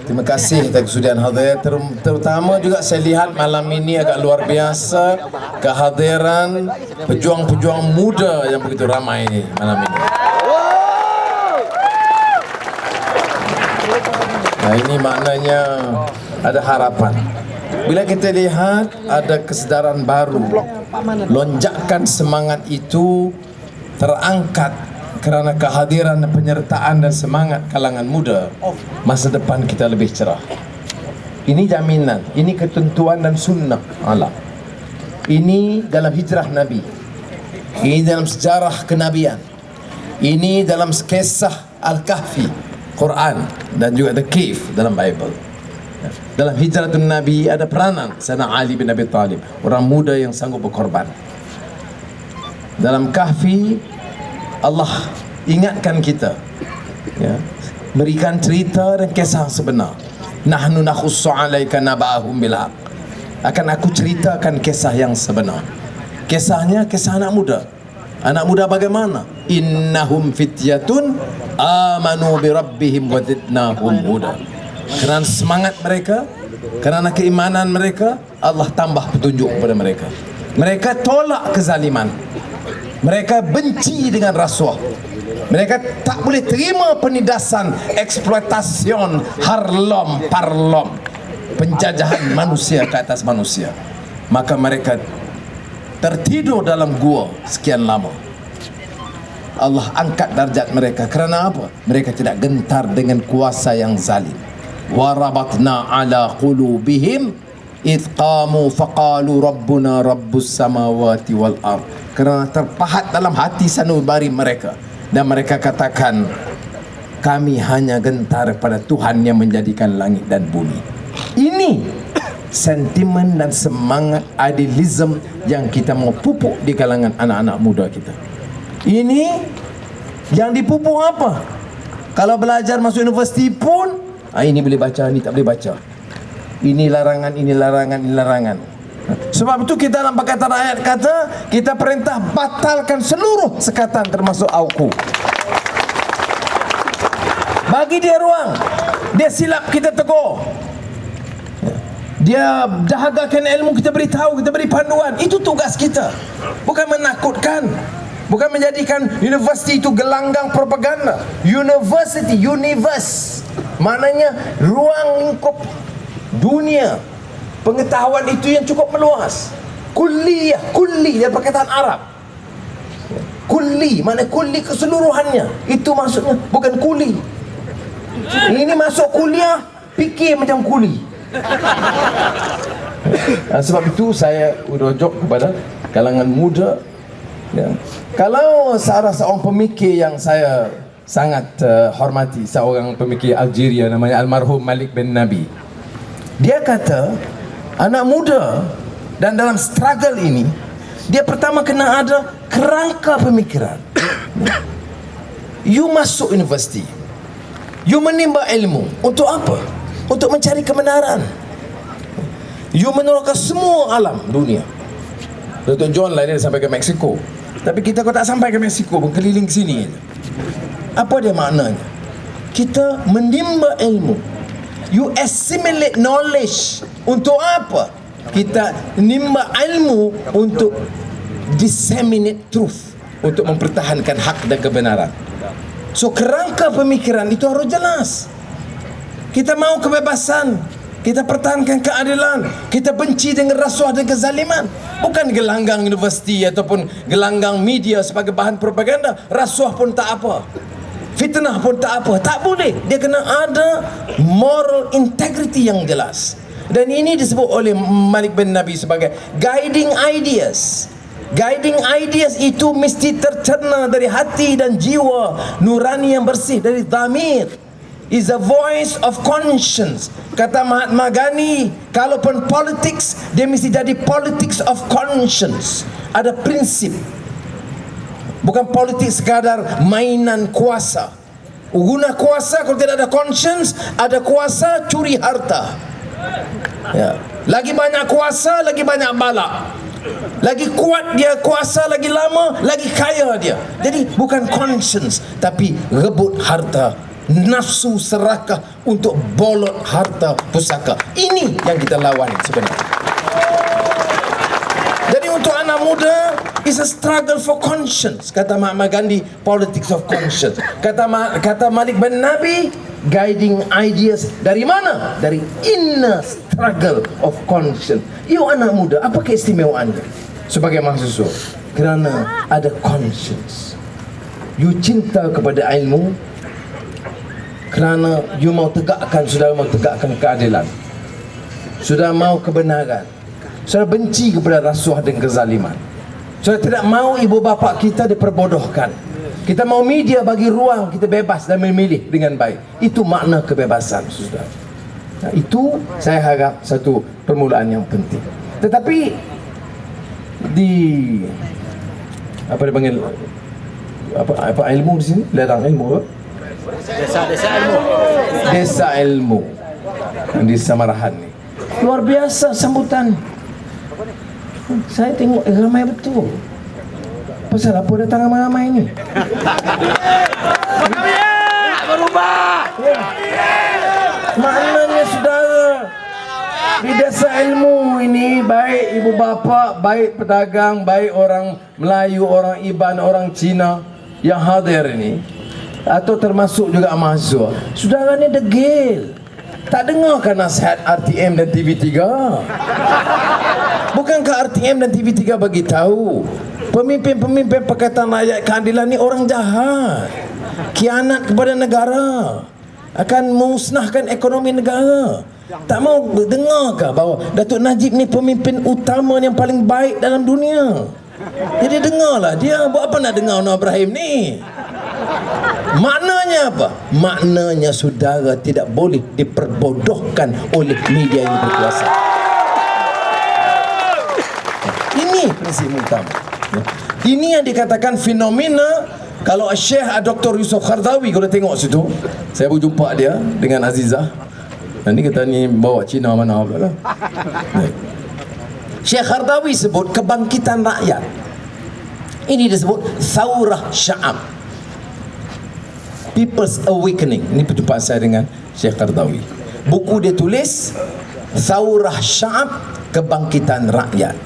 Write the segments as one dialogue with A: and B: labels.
A: Terima kasih atas kesudian hadir. Terutama juga saya lihat malam ini agak luar biasa kehadiran pejuang-pejuang muda yang begitu ramai malam ini. Nah, ini maknanya ada harapan. Bila kita lihat ada kesedaran baru, lonjakan semangat itu terangkat kerana kehadiran dan penyertaan dan semangat kalangan muda, masa depan kita lebih cerah. Ini jaminan, ini ketentuan dan sunnah Allah. Ini dalam hijrah Nabi, ini dalam sejarah kenabian, ini dalam kisah Al-Kahfi, Quran, dan juga The Cave dalam Bible. Dalam hijratun Nabi ada peranan Sayyidina Ali bin Abi Thalib, orang muda yang sanggup berkorban. Dalam Kahfi Allah ingatkan kita, ya, berikan cerita dan kisah sebenar. Nahnu nakhussu 'alaika naba'ahum bil haqq. Akan aku ceritakan kisah yang sebenar. Kisahnya kisah anak muda. Anak muda bagaimana? Innahum fityatun amanu bi rabbihim wa zidnahum huda. Kerana semangat mereka, kerana keimanan mereka, Allah tambah petunjuk kepada mereka. Mereka tolak kezaliman. Mereka benci dengan rasuah. Mereka tak boleh terima penindasan, eksploitasi, harlom, parlom, penjajahan manusia ke atas manusia. Maka mereka tertidur dalam gua sekian lama. Allah angkat darjat mereka. Kerana apa? Mereka tidak gentar dengan kuasa yang zalim. Warabatna ala qulubihim idh qamu faqalu rabbuna rabbus samawati wal ard. Kerana terpahat dalam hati sanubari mereka, dan mereka katakan, kami hanya gentar pada Tuhan yang menjadikan langit dan bumi. Ini sentimen dan semangat idealism yang kita mau pupuk di kalangan anak-anak muda kita. Ini yang dipupuk apa? Kalau belajar masuk universiti pun, ini boleh baca, ini tak boleh baca. Ini larangan, ini larangan, ini larangan. Sebab itu kita dalam perkataan ayat kata, kita perintah batalkan seluruh sekatan termasuk auku. Bagi dia ruang. Dia silap, kita tegur. Dia dahagakan ilmu, kita beritahu, kita beri panduan. Itu tugas kita. Bukan menakutkan, bukan menjadikan universiti itu gelanggang propaganda. University, universe, maknanya ruang lingkup dunia. Pengetahuan itu yang cukup meluas. Kulliyah, kulli dari perkataan Arab. Kulli, mana kulli keseluruhannya. Itu maksudnya, bukan kuli. Ini masuk kuliah, fikir macam kuli. Sebab itu saya urujuk kepada kalangan muda, ya. Kalau salah seorang pemikir yang saya sangat hormati, seorang pemikir Algeria namanya almarhum Malik bin Nabi, dia kata anak muda dan dalam struggle ini, dia pertama kena ada kerangka pemikiran. You masuk universiti, you menimba ilmu untuk apa? Untuk mencari kebenaran. You menolakkan semua alam dunia. Dr. John lah dia sampai ke Mexico, tapi kita kau tak sampai ke Mexico, berkeliling ke sini. Apa dia maknanya? Kita menimba ilmu. You assimilate knowledge. Untuk apa? Kita nimba ilmu untuk disseminate truth, untuk mempertahankan hak dan kebenaran. So kerangka pemikiran itu harus jelas. Kita mau kebebasan, kita pertahankan keadilan, kita benci dengan rasuah dan kezaliman. Bukan gelanggang universiti ataupun gelanggang media sebagai bahan propaganda. Rasuah pun tak apa, fitnah pun tak apa. Tak boleh. Dia kena ada moral integrity yang jelas. Dan ini disebut oleh Malik bin Nabi sebagai guiding ideas. Guiding ideas itu mesti tercerna dari hati dan jiwa nurani yang bersih, dari dhamir. Is a voice of conscience. Kata Mahatma Gandhi, kalaupun politics, dia mesti jadi politics of conscience. Ada prinsip. Bukan politik sekadar mainan kuasa. Guna kuasa kalau tidak ada conscience, ada kuasa curi harta. Ya. Lagi banyak kuasa, lagi banyak balak. Lagi kuat dia kuasa, lagi lama, lagi kaya dia. Jadi bukan conscience, tapi rebut harta nafsu serakah untuk bolot harta pusaka. Ini yang kita lawan sebenarnya. Jadi untuk anak muda, it's a struggle for conscience. Kata Mahatma Gandhi, politics of conscience. Kata Malik bin Nabi, guiding ideas dari mana? Dari inner struggle of conscience. You anak muda, apa keistimewaannya sebagai mahasiswa? Kerana ada conscience. You cinta kepada ilmu, kerana you mau tegakkan, sudah mau tegakkan keadilan, sudah mau kebenaran, sudah benci kepada rasuah dan kezaliman, sudah tidak mau ibu bapa kita diperbodohkan. Kita mau media bagi ruang kita bebas dan memilih dengan baik. Itu makna kebebasan, saudara. Nah, itu saya harap satu permulaan yang penting. Tetapi di apa dipanggil apa ilmu di sini, ladang ilmu, desa ilmu di Samarahan ni luar biasa sambutan. Saya tengok ramai betul. Pasal apa datang ramai-ramai ni?
B: Berubah.
A: Maknanya saudara, di desa ilmu ini, baik ibu bapa, baik pedagang, baik orang Melayu, orang Iban, orang Cina yang hadir ini, atau termasuk juga mahasiswa, saudara ni degil. Tak dengarkan nasihat RTM dan TV3? Bukankah RTM dan TV3 bagi tahu pemimpin-pemimpin Pakatan Rakyat Keadilan ni orang jahat, khianat kepada negara, akan musnahkan ekonomi negara? Tak mau dengarkah bahawa Datuk Najib ni pemimpin utama yang paling baik dalam dunia? Jadi dengarlah dia. Buat apa nak dengar Nur Ibrahim ni? Maknanya apa? Maknanya saudara tidak boleh diperbodohkan oleh media yang berkuasa. Ini prinsip utama. Ini yang dikatakan fenomena. Kalau Syekh Dr. Yusof Qaradawi, kalau tengok situ, saya berjumpa dia dengan Azizah. Nanti kata ni bawa Cina mana pula lah. Syekh Qaradawi sebut kebangkitan rakyat. Ini disebut Thawrah Sya'ab, People's Awakening. Ini perjumpaan saya dengan Syekh Qaradawi. Buku dia tulis Thawrah Sya'ab, kebangkitan rakyat.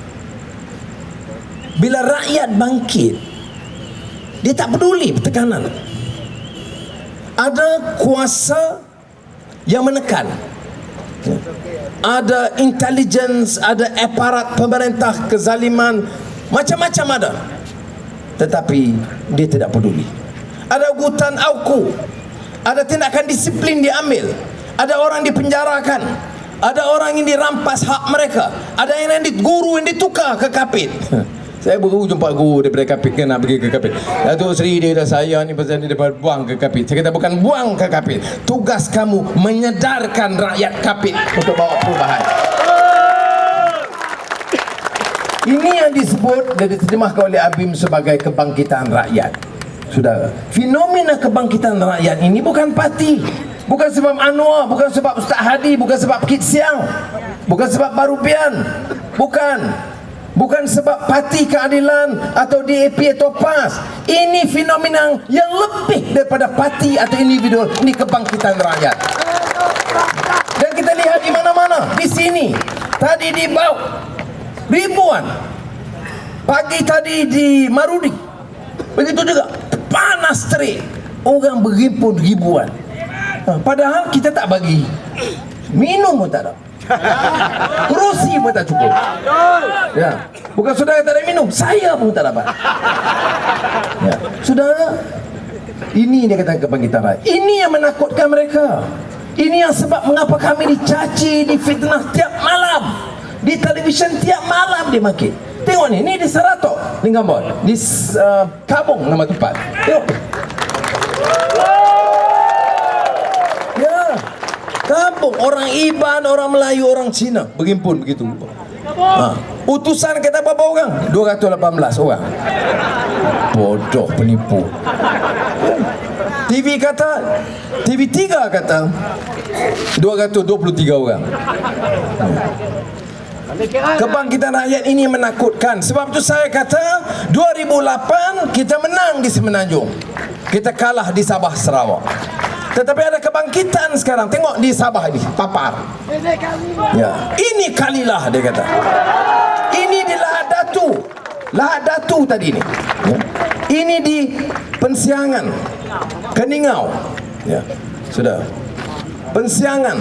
A: Bila rakyat bangkit, dia tak peduli tekanan. Ada kuasa yang menekan, ada intelligence, ada aparat pemerintah, kezaliman, macam-macam ada. Tetapi dia tidak peduli. Ada hutan auku, ada tindakan disiplin diambil, ada orang dipenjarakan, ada orang yang dirampas hak mereka, ada yang guru yang ditukar ke kapit. Saya baru jumpa guru daripada kapit, kan nak pergi ke kapit. Datuk Seri dia dah saya ni pasal dia dapat buang ke kapit. Saya kata bukan buang ke kapit, tugas kamu menyedarkan rakyat kapit untuk bawa perubahan. Ini yang disebut dan diterjemahkan oleh Abim sebagai kebangkitan rakyat. Saudara, fenomena kebangkitan rakyat ini bukan parti, bukan sebab Anwar, bukan sebab Ustaz Hadi, bukan sebab Kit Siang, bukan sebab Barupian, bukan sebab Parti Keadilan atau DAP atau PAS. Ini fenomena yang lebih daripada parti atau individual. Ini kebangkitan rakyat. Dan kita lihat di mana-mana. Di sini tadi di Bau ribuan, pagi tadi di Marudi, begitu juga panas terik, orang berhimpun ribuan. Padahal kita tak bagi minum pun tak ada, kerusi pun tak cukup. Ya, bukan saudara tak ada minum, saya pun tak dapat. Ya, saudara, ini dia kata kebangkitan rakyat. Ini yang menakutkan mereka. Ini yang sebab mengapa kami dicaci, difitnah tiap malam. Di televisyen tiap malam dia maki. Tengok ni, ni di Saratok, ni gambar, di Kabung nama tempat. Tengok. Ya, Kabung, orang Iban, orang Melayu, orang Cina berhimpun begitu. Utusan kata berapa orang? 218 orang. Bodoh, penipu. TV kata, TV3 kata 223 orang. Kebangkitan rakyat ini menakutkan. Sebab tu saya kata 2008 kita menang di Semenanjung, kita kalah di Sabah Sarawak. Tetapi ada kebangkitan sekarang. Tengok di Sabah ini, Papar. Ya, ini Kalilah dia kata. Ini di Lahad Datu. Lahad Datu tadi ini. Ya. Ini di Pensiangan, Keningau. Ya, sudah. Pensiangan.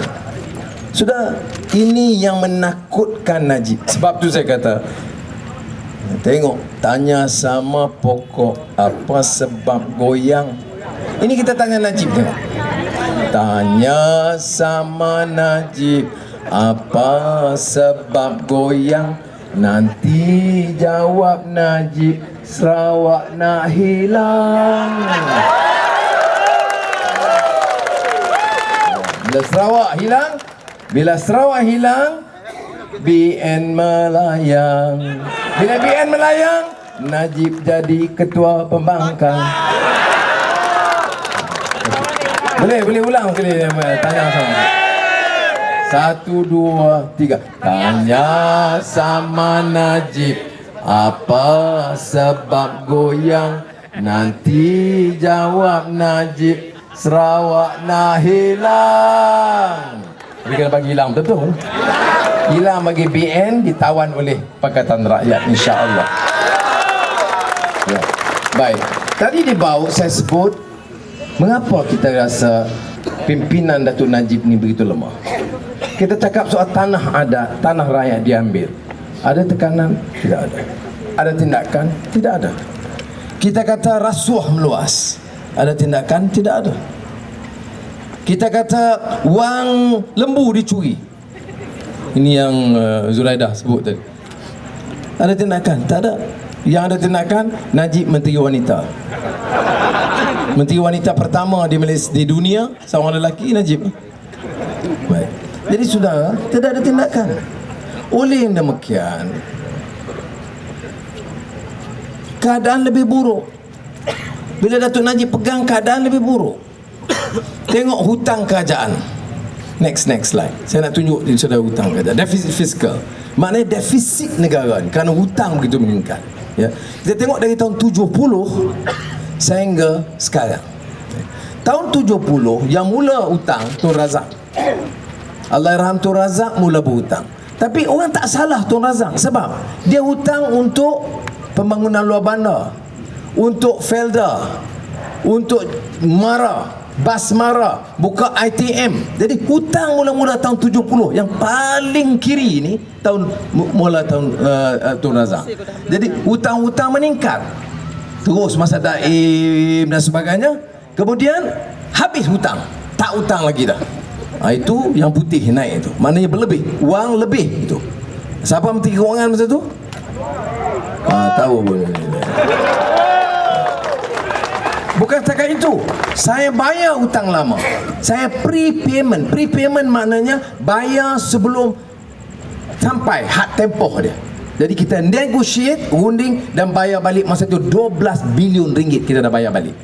A: Sudah, ini yang menakutkan Najib. Sebab tu saya kata, tengok, tanya sama pokok apa sebab goyang. Ini kita tanya Najib, tengok. Tanya sama Najib apa sebab goyang. Nanti jawab Najib, Sarawak nak hilang. Bila Sarawak hilang, BN melayang. Bila BN melayang, Najib jadi ketua pembangkang. Boleh ulang sekali tanya sama. 1, 2, 3. Tanya sama Najib apa sebab goyang. Nanti jawab Najib, Sarawak nak hilang. Tapi kena bagi hilang betul. Hilang bagi BN, ditawan oleh Pakatan Rakyat, insya-Allah. Ya. Baik. Tadi di bawah saya sebut mengapa kita rasa pimpinan Datuk Najib ni begitu lemah. Kita cakap soal tanah adat, tanah rakyat diambil. Ada tekanan? Tidak ada. Ada tindakan? Tidak ada. Kita kata rasuah meluas. Ada tindakan? Tidak ada. Kita kata wang lembu dicuri. Ini yang Zuraidah sebut tadi. Ada tindakan? Tak ada. Yang ada tindakan, Najib Menteri Wanita. Menteri Wanita pertama di Malaysia, di dunia, seorang lelaki, Najib. Baik. Jadi saudara, tidak ada tindakan. Oleh yang demikian, keadaan lebih buruk. Bila Datuk Najib pegang, keadaan lebih buruk. Tengok hutang kerajaan. Next slide. Saya nak tunjuk di saudara hutang kerajaan. Defisit fiskal. Maknanya defisit negara ni kerana hutang begitu meningkat. Ya. Kita tengok dari tahun 70 sehingga sekarang. Tahun 70 yang mula hutang Tun Razak. Allahyarham Tun Razak mula berhutang. Tapi orang tak salah Tun Razak, sebab dia hutang untuk pembangunan luar bandar, untuk Felda, untuk Mara, Basmara, buka ITM. Jadi hutang mula-mula tahun 70. Yang paling kiri ni mula tahun Tun Razak. Jadi hutang-hutang meningkat. Terus masa Daim dan sebagainya. Kemudian habis hutang, tak hutang lagi dah. Itu yang putih naik itu. Maknanya berlebih, wang lebih itu. Siapa Menteri Kewangan masa tu? Tahu boleh. Bukan setakat itu, saya bayar hutang lama. Saya prepayment. Prepayment maknanya bayar sebelum sampai had tempoh dia. Jadi kita negotiate, runding dan bayar balik masa itu 12 bilion ringgit kita dah bayar balik.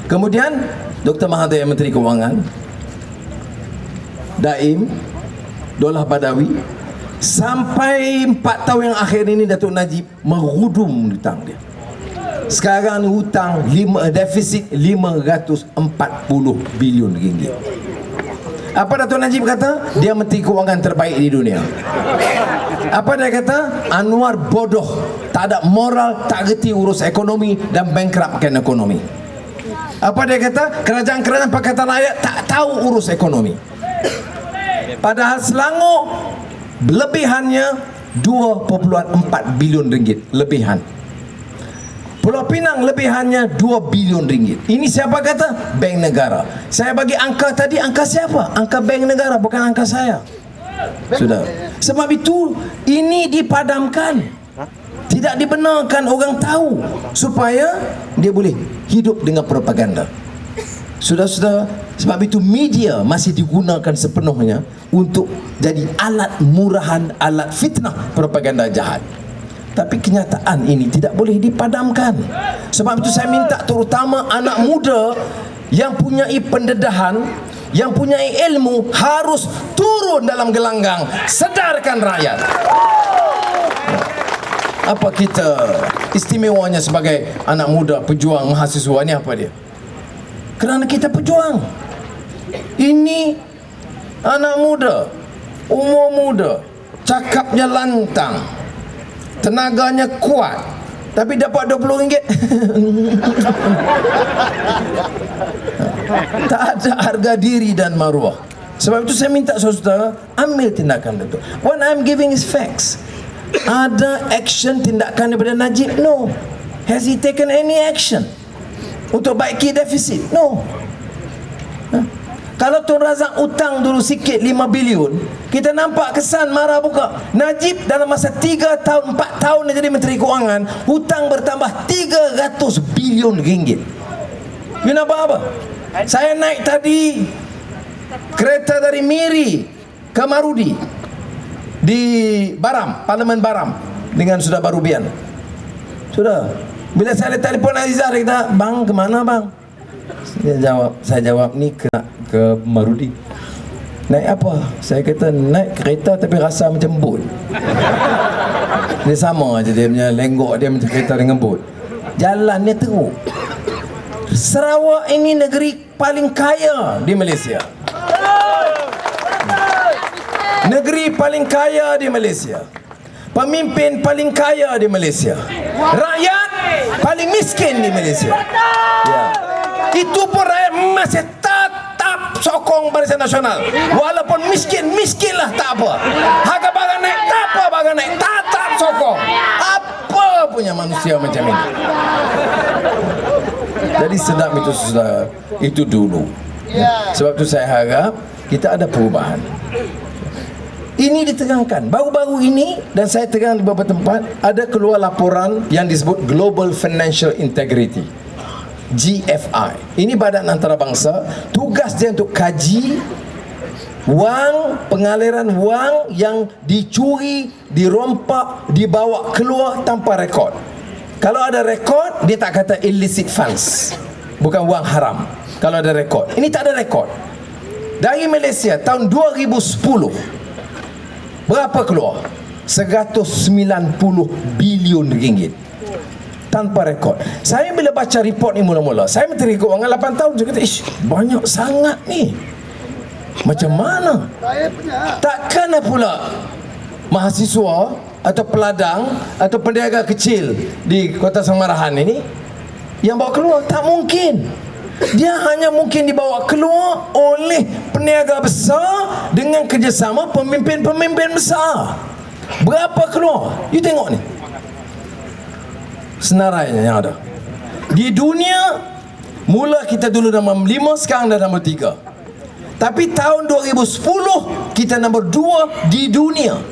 A: Kemudian Dr. Mahathir Menteri Kewangan, Daim, Dollah Badawi, sampai 4 tahun yang akhir ini Datuk Najib merudum hutang dia. Sekarang hutang defisit 540 bilion ringgit. Apa Datuk Najib kata? Dia Menteri Kewangan terbaik di dunia. Apa dia kata? Anwar bodoh, tak ada moral, tak gerti urus ekonomi dan bankruptkan ekonomi. Apa dia kata? Kerajaan-kerajaan Pakatan Rakyat tak tahu urus ekonomi. Padahal Selangor lebihannya 2.4 bilion ringgit lebihan. Pulau Pinang lebihannya 2 bilion ringgit. Ini siapa kata? Bank negara. Saya bagi angka tadi, angka siapa? Angka bank negara, bukan angka saya. Sudah. Sebab itu ini dipadamkan, tidak dibenarkan orang tahu, supaya dia boleh hidup dengan propaganda. Sudah. Sebab itu media masih digunakan sepenuhnya untuk jadi alat murahan, alat fitnah, propaganda jahat. Tapi kenyataan ini tidak boleh dipadamkan. Sebab itu saya minta terutama anak muda yang punyai pendedahan, yang punyai ilmu harus turun dalam gelanggang, sedarkan rakyat. Apa kita istimewanya sebagai anak muda pejuang mahasiswa ni? Apa dia? Kerana kita pejuang. Ini anak muda, umur muda, cakapnya lantang, tenaganya kuat, tapi dapat RM20. Tak ada harga diri dan maruah. Sebab itu saya minta saudara ambil tindakan itu. What I'm giving is facts. Ada action tindakan daripada Najib? No. Has he taken any action untuk baiki defisit? No. Kalau Tun Razak utang dulu sikit 5 bilion, kita nampak kesan marah buka. Najib dalam masa 3 tahun 4 tahun dia jadi Menteri Kewangan, hutang bertambah 300 bilion ringgit. You nak apa? Saya naik tadi kereta dari Miri ke Marudi di Baram, Parlimen Baram dengan Sudah Barubian. Sudah. Bila saya telefon Azizah, dia kata, "Bang, kemana bang?" Saya jawab, "Ni ke Marudi." "Naik apa?" Saya kata, "Naik kereta tapi rasa macam bot." Dia sama aja, dia punya lenggok dia macam kereta dengan bot. Jalannya teruk. Sarawak ini negeri paling kaya di Malaysia. Negeri paling kaya di Malaysia. Pemimpin paling kaya di Malaysia. Rakyat paling miskin di Malaysia. Ya. Itu pun rakyat masih tetap sokong Barisan Nasional. Walaupun miskinlah tak apa. Harga barang naik tak apa, barang naik tetap sokong. Apa punya manusia macam ini? Jadi sedap itu saudara, itu dulu. Sebab itu saya harap kita ada perubahan. Ini ditekankan baru-baru ini, dan saya tegang di beberapa tempat, ada keluar laporan yang disebut Global Financial Integrity, GFI. Ini badan antarabangsa, tugas dia untuk kaji wang, pengaliran wang yang dicuri, dirompak, dibawa keluar tanpa rekod. Kalau ada rekod, dia tak kata illicit funds, bukan wang haram. Kalau ada rekod, ini tak ada rekod. Dari Malaysia tahun 2010, berapa keluar? 190 bilion ringgit tanpa rekod. Saya bila baca report ni mula-mula, saya Menteri Kewangan 8 tahun, saya kata, ish, banyak sangat ni. Macam mana? Takkan pula mahasiswa atau peladang atau peniaga kecil di Kota Samarahan ini yang bawa keluar? Tak mungkin. Dia hanya mungkin dibawa keluar oleh peniaga besar dengan kerjasama pemimpin-pemimpin besar. Berapa keluar? You tengok ni senarainya yang ada di dunia. Mula kita dulu nombor 5, sekarang dah nombor 3. Tapi tahun 2010 kita nombor 2 di dunia.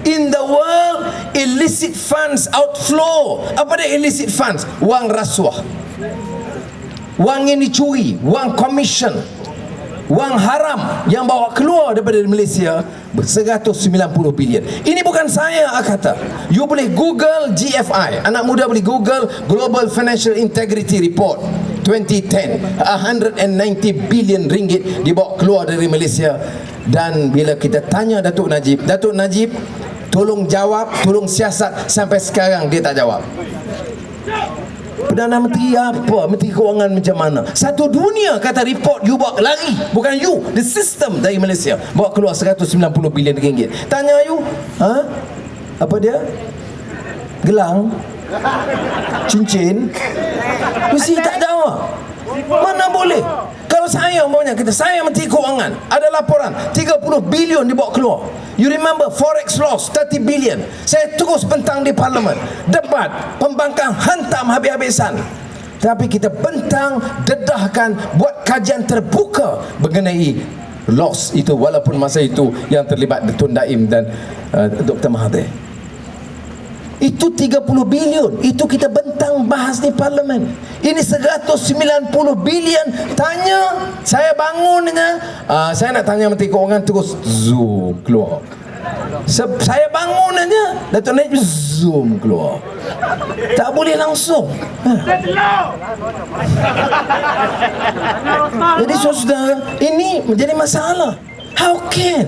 A: In the world, illicit funds outflow. Apa dia illicit funds? Wang rasuah, wang yang dicuri, wang commission, wang haram yang bawa keluar daripada Malaysia 190 bilion. Ini bukan saya kata. You boleh Google GFI. Anak muda boleh Google Global Financial Integrity Report 2010. 190 bilion ringgit dibawa keluar dari Malaysia. Dan bila kita tanya Datuk Najib, tolong jawab, tolong siasat, sampai sekarang dia tak jawab. Perdana Menteri apa? Menteri Kewangan macam mana? Satu dunia kata report you bawa lari. Bukan you, the system dari Malaysia bawa keluar 190 bilion ringgit. Tanya you, apa dia? Gelang? Cincin? Mesti tak jawab. Mana boleh? Kalau saya umpamanya kita, saya Menteri Kewangan, ada laporan 30 bilion dibawa keluar. You remember forex loss 30 bilion. Saya terus bentang di parlimen, debat, pembangkang hantam habis-habisan. Tapi kita bentang, dedahkan, buat kajian terbuka mengenai loss itu, walaupun masa itu yang terlibat Tun Daim dan Dr. Mahathir. Itu 30 bilion. Itu kita bentang bahas di parlimen. Ini 190 bilion. Tanya, saya bangunnya, saya nak tanya Menteri Kewangan, terus zoom keluar. Saya bangun aja, Datuk Najib zoom keluar. Tak boleh langsung. Jadi saudara, ini menjadi masalah. How can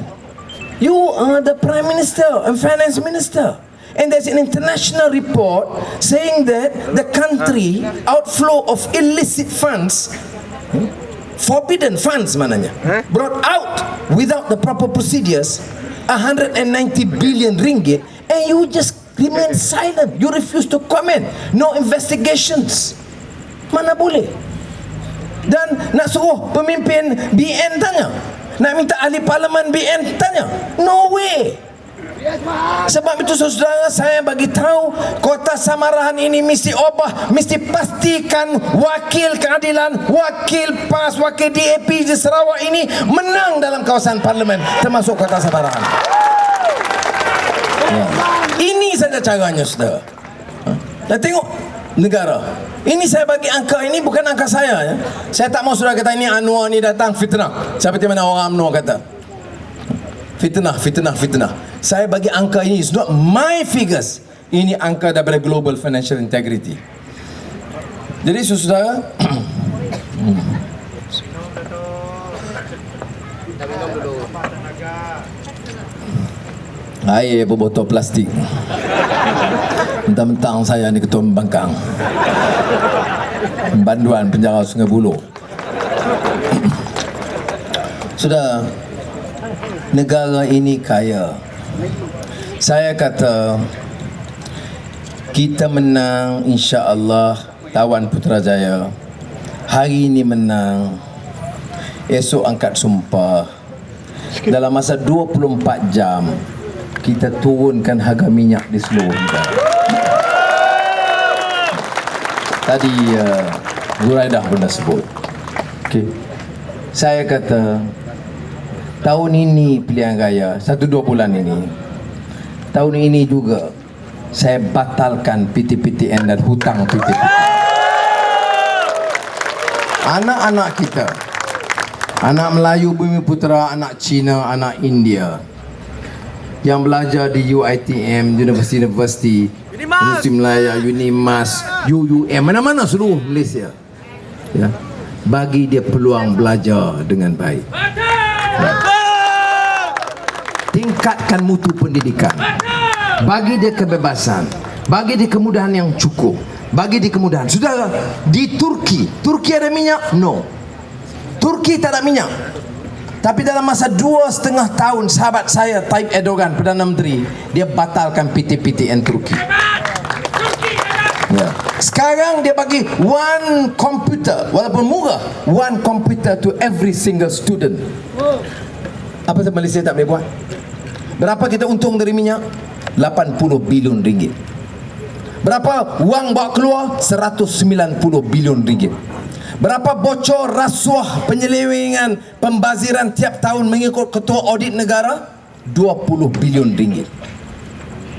A: you are the Prime Minister and Finance Minister, and there's an international report saying that the country outflow of illicit funds forbidden funds maknanya, brought out without the proper procedures, 190 billion ringgit, and you just remain silent, you refuse to comment, no investigations. Mana boleh? Dan nak suruh pemimpin BN tanya, nak minta ahli parlimen BN tanya, no way. Sebab itu saudara, saya bagi tahu Kota Samarahan ini mesti ubah, mesti pastikan wakil keadilan, wakil PAS, wakil DAP di Sarawak ini menang dalam kawasan parlimen, termasuk Kota Samarahan. Ya. Ini saja caranya saudara. Dan tengok negara. Ini saya bagi angka ini bukan angka saya ya. Saya tak mau saudara kata ini Anwar ni datang fitnah. Seperti mana orang UMNO kata. Fitnah, fitnah, fitnah. Saya bagi angka ini, it's not my figures. Ini angka daripada Global Financial Integrity. Jadi saudara, air berbotol plastik. Mentang-mentang saya ni ketua pembangkang Banduan Penjara Sungai Buloh. Sudah, negara ini kaya. Saya kata kita menang insya-Allah Tawan Putrajaya. Hari ini menang, esok angkat sumpah. Dalam masa 24 jam kita turunkan harga minyak di seluruh negara. Tadi Zuraidah pernah sebut. Okay. Saya kata tahun ini pilihan raya 1-2 bulan ini, tahun ini juga saya batalkan PTPTN dan hutang PTPTN. Anak-anak kita, anak Melayu Bumi Putera, anak Cina, anak India yang belajar di UiTM, Universiti Malaya, Unimas, UUM, mana-mana seluruh Malaysia ya, bagi dia peluang belajar dengan baik. Tingkatkan mutu pendidikan, bagi dia kebebasan, bagi dia kemudahan yang cukup, bagi dia kemudahan. Saudara, di Turki ada minyak? No, Turki tak ada minyak. Tapi dalam masa 2,5 tahun sahabat saya Tayyip Erdogan, Perdana Menteri, dia batalkan PTPTN Turki ya. Sekarang dia bagi one computer, walaupun murah, one computer to every single student. Apa sebab Malaysia tak boleh buat? Berapa kita untung dari minyak? 80 bilion ringgit. Berapa wang bawa keluar? 190 bilion ringgit. Berapa bocor rasuah, penyelewengan, pembaziran tiap tahun mengikut Ketua Audit Negara? 20 bilion ringgit.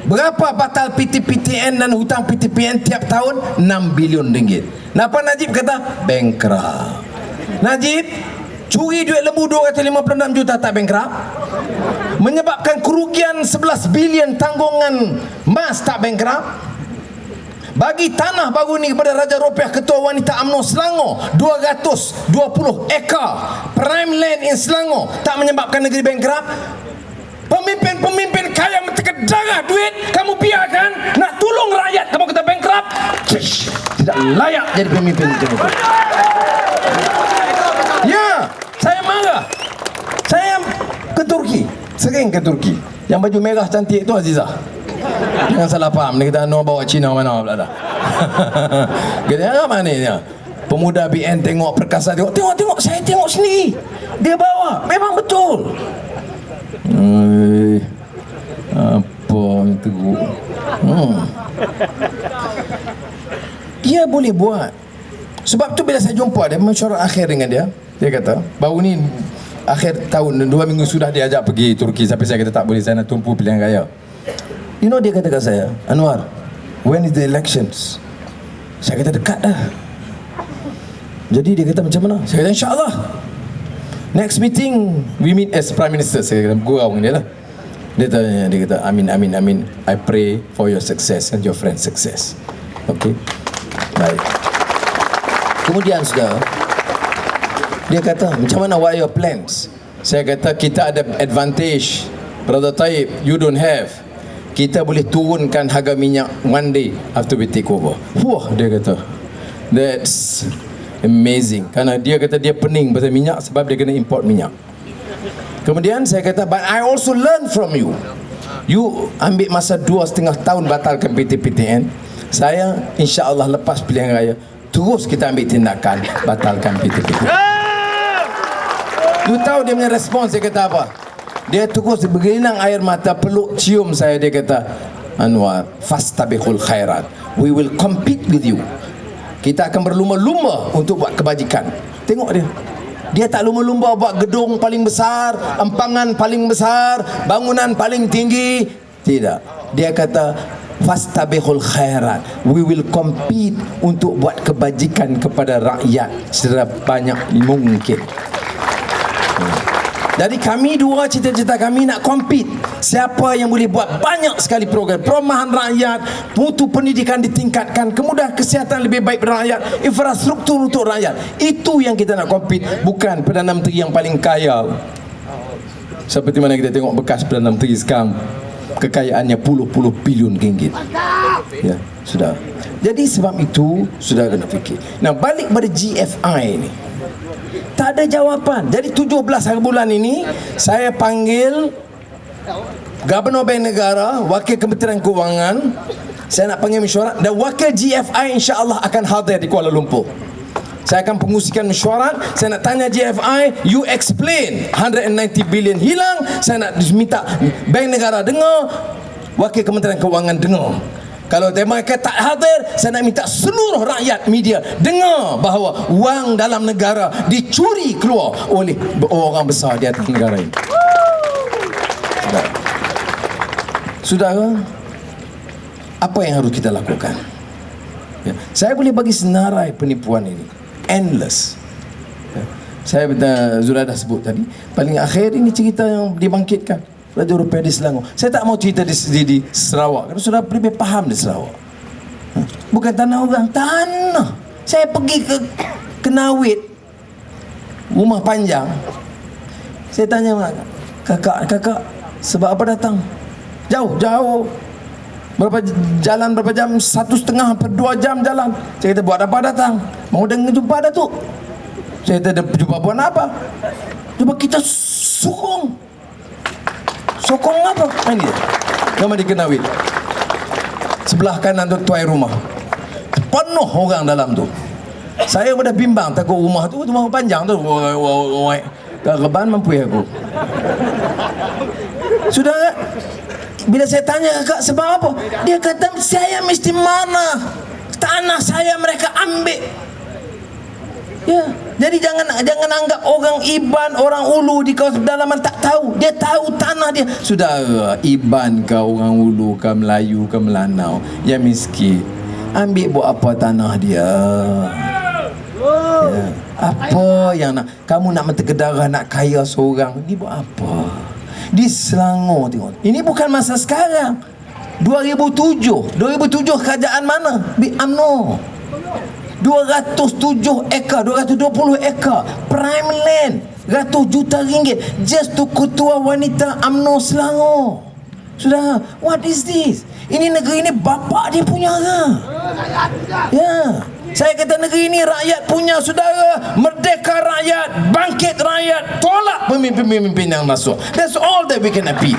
A: Berapa batal PTPTN dan hutang PTPN tiap tahun? 6 bilion ringgit. Kenapa Najib kata? Bankrupt. Najib curi duit lembu 256 juta tak bankrupt? Menyebabkan kerugian 11 bilion tanggungan mas tak bankrupt? Bagi tanah baru ni kepada Raja Rupiah Ketua Wanita UMNO Selangor 220 ekar prime land in Selangor, tak menyebabkan negeri bankrupt? Pemimpin-pemimpin kaya mentekan darah duit, kamu biarkan. Nak tolong rakyat, kamu kata bankrupt? Tidak layak jadi pemimpin macam itu. Ya, saya marah. Saya ke Turki, sering ke Turki. Yang baju merah cantik tu Azizah. Jangan salah faham, dia kata Anwar bawa Cina mana pula dah. Kata mana ni? Pemuda BN tengok perkasa, tengok saya tengok sendiri. Dia bawa, memang betul. Apa itu? Dia boleh buat. Sebab tu bila saya jumpa dia, mesyuarat akhir dengan dia, dia kata baru ni akhir tahun 2 minggu sudah dia ajak pergi Turki. Tapi saya kata tak boleh, saya nak tumpu pilihan raya. You know, dia kata kat saya, Anwar, when is the elections? Saya kata dekat dah. Jadi dia kata macam mana? Saya kata insyaAllah next meeting we meet as Prime Minister. Saya kata gurau dengan dia lah. Dia kata amin, amin, amin. I pray for your success and your friend's success. Okay, baik. Kemudian sudah dia kata macam mana, what are your plans? Saya kata kita ada advantage, Brother Tayyip, you don't have. Kita boleh turunkan harga minyak one day after we take over. Wah, dia kata Amazing. Karena dia kata dia pening pasal minyak sebab dia kena import minyak. Kemudian saya kata, but I also learn from you. You ambil masa 2,5 tahun batalkan PTPTN. Saya insya-Allah lepas pilihan raya terus kita ambil tindakan batalkan PTPTN. You tahu dia punya respon, saya kata apa? Dia terus bergelinang air mata, peluk cium saya. Dia kata, Anwar, fastabiqul khairat. We will compete with you. Kita akan berlumba-lumba untuk buat kebajikan. Tengok dia. Dia tak lumba-lumba buat gedung paling besar, empangan paling besar, bangunan paling tinggi. Tidak. Dia kata, fastabiqul khairat. We will compete untuk buat kebajikan kepada rakyat sebanyak mungkin. Jadi kami dua, cita-cita kami nak compete. Siapa yang boleh buat banyak sekali program perumahan rakyat, mutu pendidikan ditingkatkan, kemudahan kesihatan lebih baik rakyat, infrastruktur untuk rakyat. Itu yang kita nak compete, bukan Perdana Menteri yang paling kaya. Seperti mana kita tengok bekas Perdana Menteri sekarang, kekayaannya puluh-puluh bilion ringgit. Ya, sudah. Jadi sebab itu sudah kena fikir. Nah, balik pada GFI ni, tak ada jawapan. Jadi 17 hari bulan ini saya panggil Gubernur Bank Negara, Wakil Kementerian Kewangan, saya nak panggil mesyuarat, dan Wakil GFI insya-Allah akan hadir di Kuala Lumpur. Saya akan pengusikan mesyuarat. Saya nak tanya GFI, you explain 190 bilion hilang. Saya nak minta Bank Negara dengar, Wakil Kementerian Kewangan dengar. Kalau mereka tak hadir, saya nak minta seluruh rakyat media dengar bahawa wang dalam negara dicuri keluar oleh orang besar di atas negara ini. Saudara, apa yang harus kita lakukan? Ya, saya boleh bagi senarai penipuan ini, endless. Ya, saya sudah dah sebut tadi. Paling akhir ini cerita yang dibangkitkan Raja Rupiah di Selangor. Saya tak mau cerita di Sarawak, kerana sudah lebih faham di Sarawak. Bukan tanah orang, tanah. Saya pergi ke Kenawit, Rumah Panjang. Saya tanya kakak, sebab apa datang? Jauh. Berapa jam? 1,5 per 2 jam jalan. Saya kata, buat apa datang? Mau dengar jumpa Datuk. Saya kata, jumpa buat apa? Jumpa kita sokong apa? Ini dia. Nama di Kenawit. Sebelah kanan tu tuai rumah. Penuh orang dalam tu. Saya dah bimbang, takut rumah tu rumah panjang tu. Reban mampu aku. Sudah tak? Bila saya tanya kakak sebab apa? Dia kata, saya mesti mana? Tanah saya mereka ambil. Ya, jadi jangan anggap orang Iban, orang Ulu di kawasan pedalaman tak tahu. Dia tahu tanah dia. Saudara, Iban ke orang Ulu ke Melayu ke Melanau yang miskin, ambil buat apa tanah dia? Ya, apa yang nak kamu nak menterkedarah, nak kaya seorang ni buat apa? Di Selangor tengok. Ini bukan masa sekarang. 2007 kerajaan mana? Di UMNO. 207 ekar, 220 ekar prime land, ratus juta ringgit just to ketua wanita UMNO Selangor. Sudah, what is this? Ini negeri ini bapa dia punya ke? Ya, saya kata negeri ini rakyat punya, saudara. Merdeka rakyat, bangkit rakyat, tolak pemimpin-pemimpin yang masuk. That's all that we can appeal.